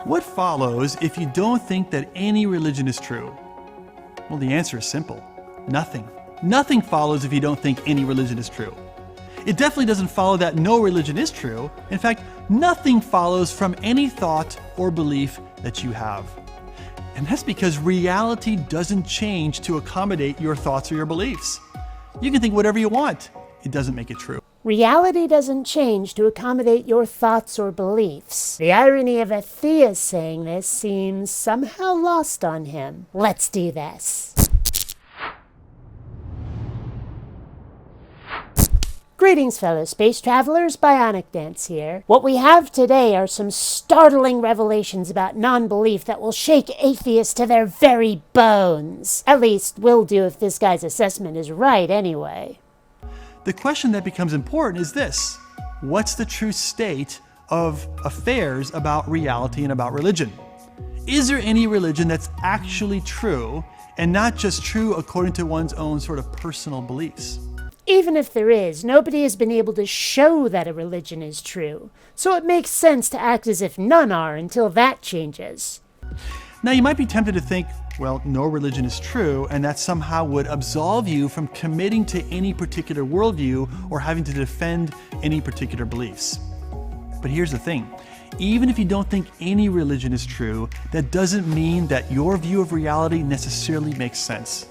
What follows if you don't think that any religion is true? Well, the answer is simple. Nothing. Nothing follows if you don't think any religion is true. It definitely doesn't follow that no religion is true. In fact, nothing follows from any thought or belief that you have. And that's because reality doesn't change to accommodate your thoughts or your beliefs. You can think whatever you want. It doesn't make it true. Reality doesn't change to accommodate your thoughts or beliefs. The irony of a theist saying this seems somehow lost on him. Let's do this. Greetings, fellow space travelers. BionicDance here. What we have today are some startling revelations about non-belief that will shake atheists to their very bones. At least, will do if this guy's assessment is right anyway. The question that becomes important is this: what's the true state of affairs about reality and about religion? Is there any religion that's actually true and not just true according to one's own sort of personal beliefs? Even if there is, nobody has been able to show that a religion is true. So it makes sense to act as if none are until that changes. Now, you might be tempted to think, well, no religion is true, and that somehow would absolve you from committing to any particular worldview or having to defend any particular beliefs. But here's the thing. Even if you don't think any religion is true, that doesn't mean that your view of reality necessarily makes sense.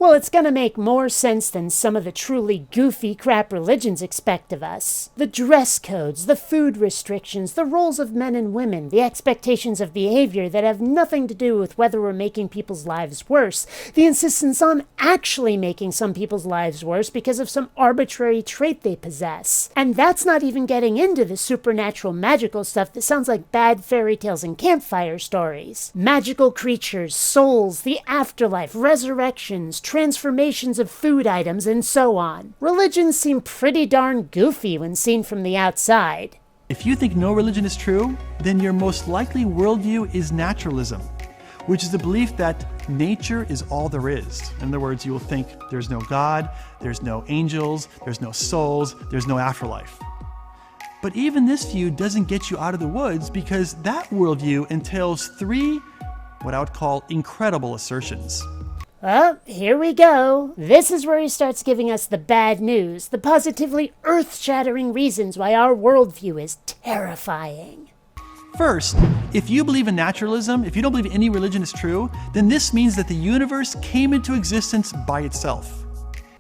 Well, it's gonna make more sense than some of the truly goofy crap religions expect of us. The dress codes, the food restrictions, the roles of men and women, the expectations of behavior that have nothing to do with whether we're making people's lives worse, the insistence on actually making some people's lives worse because of some arbitrary trait they possess. And that's not even getting into the supernatural magical stuff that sounds like bad fairy tales and campfire stories. Magical creatures, souls, the afterlife, resurrections, transformations of food items, and so on. Religions seem pretty darn goofy when seen from the outside. If you think no religion is true, then your most likely worldview is naturalism, which is the belief that nature is all there is. In other words, you will think there's no God, there's no angels, there's no souls, there's no afterlife. But even this view doesn't get you out of the woods, because that worldview entails three, what I would call incredible assertions. Well, here we go. This is where he starts giving us the bad news, the positively earth-shattering reasons why our worldview is terrifying. First, if you believe in naturalism, if you don't believe any religion is true, then this means that the universe came into existence by itself.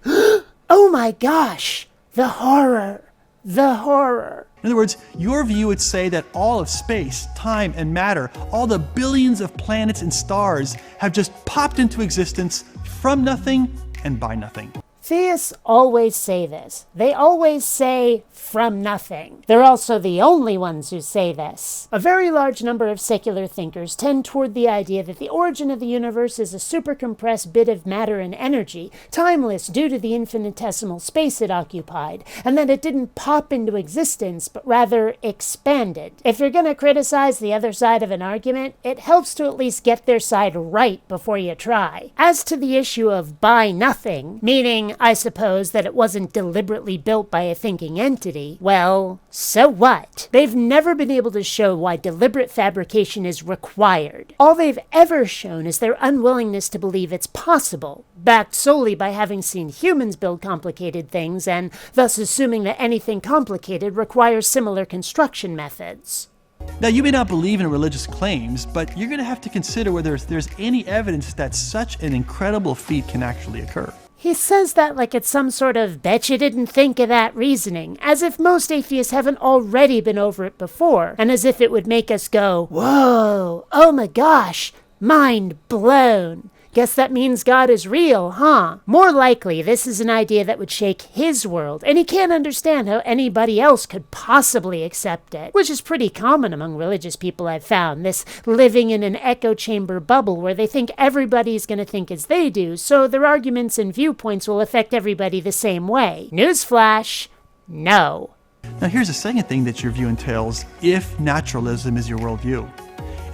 Oh my gosh! The horror! The horror! In other words, your view would say that all of space, time, and matter, all the billions of planets and stars, have just popped into existence from nothing and by nothing. Theists always say this. They always say, from nothing. They're also the only ones who say this. A very large number of secular thinkers tend toward the idea that the origin of the universe is a supercompressed bit of matter and energy, timeless due to the infinitesimal space it occupied, and that it didn't pop into existence, but rather expanded. If you're gonna criticize the other side of an argument, it helps to at least get their side right before you try. As to the issue of by nothing, meaning, I suppose, that it wasn't deliberately built by a thinking entity, well, so what? They've never been able to show why deliberate fabrication is required. All they've ever shown is their unwillingness to believe it's possible, backed solely by having seen humans build complicated things and thus assuming that anything complicated requires similar construction methods. Now, you may not believe in religious claims, but you're going to have to consider whether there's any evidence that such an incredible feat can actually occur. He says that like it's some sort of bet you didn't think of that reasoning, as if most atheists haven't already been over it before, and as if it would make us go, whoa, oh my gosh, mind blown. Guess that means God is real, huh? More likely, this is an idea that would shake his world, and he can't understand how anybody else could possibly accept it, which is pretty common among religious people I've found, this living in an echo chamber bubble where they think everybody's going to think as they do, so their arguments and viewpoints will affect everybody the same way. Newsflash, no. Now, here's the second thing that your view entails if naturalism is your worldview.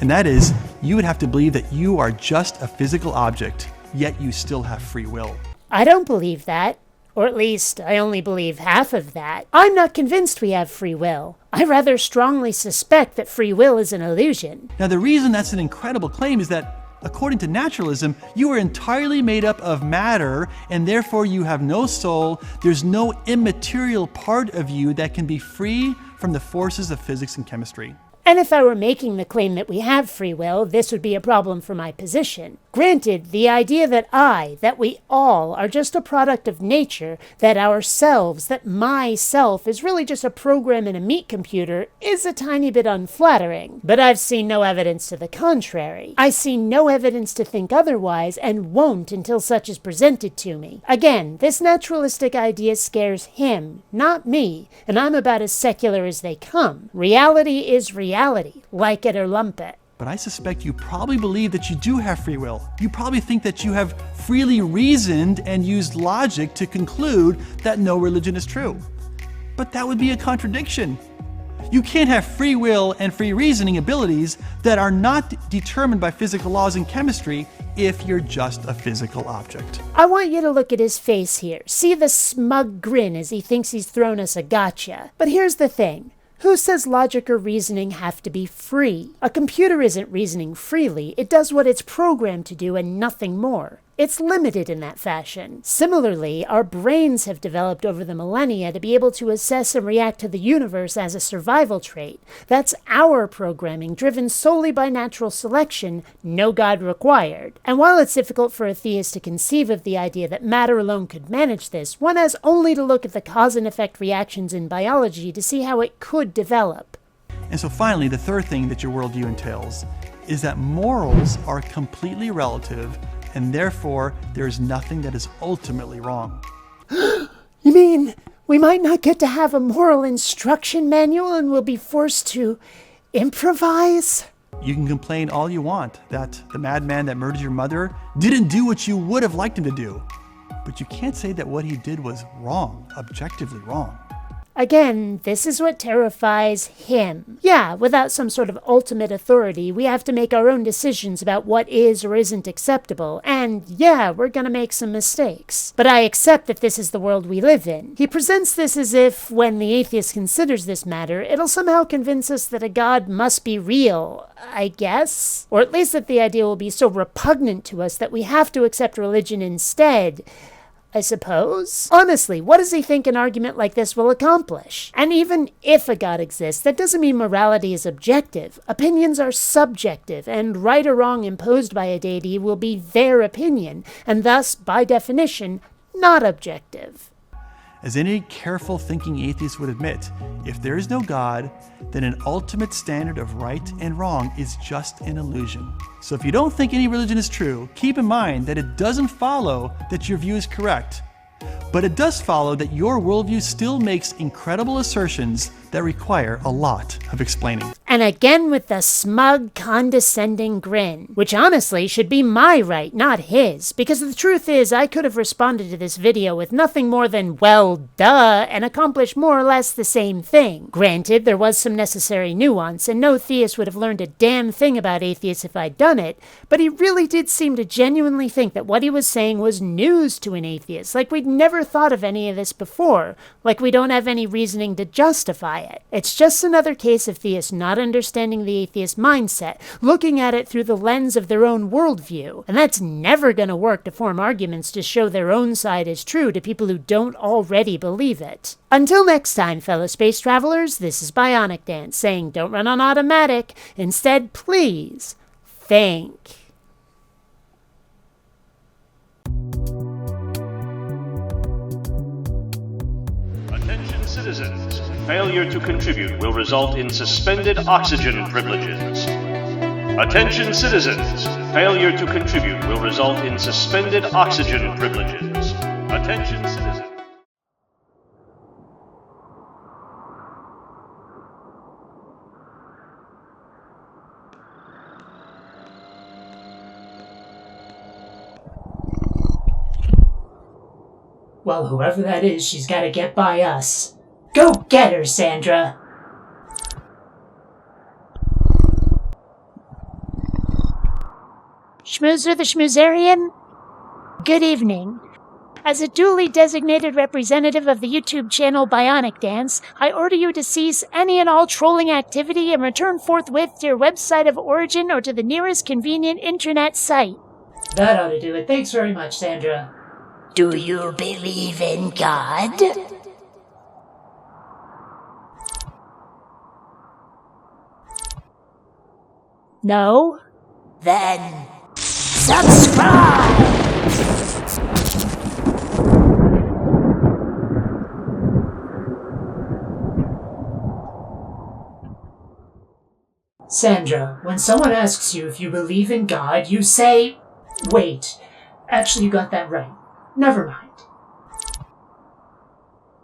And that is, you would have to believe that you are just a physical object, yet you still have free will. I don't believe that. Or at least, I only believe half of that. I'm not convinced we have free will. I rather strongly suspect that free will is an illusion. Now, the reason that's an incredible claim is that, according to naturalism, you are entirely made up of matter, and therefore you have no soul. There's no immaterial part of you that can be free from the forces of physics and chemistry. And if I were making the claim that we have free will, this would be a problem for my position. Granted, the idea that we all are just a product of nature, that ourselves, that myself is really just a program in a meat computer is a tiny bit unflattering. But I've seen no evidence to the contrary. I see no evidence to think otherwise and won't until such is presented to me. Again, this naturalistic idea scares him, not me, and I'm about as secular as they come. Reality is reality, like it or lump it. But I suspect you probably believe that you do have free will. You probably think that you have freely reasoned and used logic to conclude that no religion is true. But that would be a contradiction. You can't have free will and free reasoning abilities that are not determined by physical laws and chemistry if you're just a physical object. I want you to look at his face here. See the smug grin as he thinks he's thrown us a gotcha. But here's the thing. Who says logic or reasoning have to be free? A computer isn't reasoning freely. It does what it's programmed to do and nothing more. It's limited in that fashion. Similarly, our brains have developed over the millennia to be able to assess and react to the universe as a survival trait. That's our programming, driven solely by natural selection, no God required. And while it's difficult for a theist to conceive of the idea that matter alone could manage this, one has only to look at the cause and effect reactions in biology to see how it could develop. And so finally, the third thing that your worldview entails is that morals are completely relative, and therefore there's nothing that is ultimately wrong. You mean we might not get to have a moral instruction manual and we'll be forced to improvise? You can complain all you want that the madman that murdered your mother didn't do what you would have liked him to do. But you can't say that what he did was wrong, objectively wrong. Again, this is what terrifies him. Yeah, without some sort of ultimate authority, we have to make our own decisions about what is or isn't acceptable, and yeah, we're gonna make some mistakes. But I accept that this is the world we live in. He presents this as if, when the atheist considers this matter, it'll somehow convince us that a God must be real, I guess? Or at least that the idea will be so repugnant to us that we have to accept religion instead, I suppose. Honestly, what does he think an argument like this will accomplish? And even if a God exists, that doesn't mean morality is objective. Opinions are subjective, and right or wrong imposed by a deity will be their opinion, and thus, by definition, not objective. As any careful thinking atheist would admit, if there is no God, then an ultimate standard of right and wrong is just an illusion. So if you don't think any religion is true, keep in mind that it doesn't follow that your view is correct. But it does follow that your worldview still makes incredible assertions that require a lot of explaining. And again with the smug, condescending grin, which honestly should be my right, not his, because the truth is I could have responded to this video with nothing more than, well, duh, and accomplished more or less the same thing. Granted, there was some necessary nuance, and no theist would have learned a damn thing about atheists if I'd done it, but he really did seem to genuinely think that what he was saying was news to an atheist, like we'd never thought of any of this before, like we don't have any reasoning to justify it. It's just another case of theists not understanding the atheist mindset, looking at it through the lens of their own worldview, and that's never going to work to form arguments to show their own side is true to people who don't already believe it. Until next time, fellow space travelers, this is BionicDance saying don't run on automatic, instead please think. Attention citizens, failure to contribute will result in suspended oxygen privileges. Attention citizens, failure to contribute will result in suspended oxygen privileges. Attention citizens. Well, whoever that is, she's got to get by us. Go get her, Sandra! Schmoozer the Schmoozerian? Good evening. As a duly designated representative of the YouTube channel BionicDance, I order you to cease any and all trolling activity and return forthwith to your website of origin or to the nearest convenient internet site. That ought to do it. Thanks very much, Sandra. Do you believe in God? No? Then subscribe! Sandra, when someone asks you if you believe in God, you say, wait, actually you got that right. Never mind.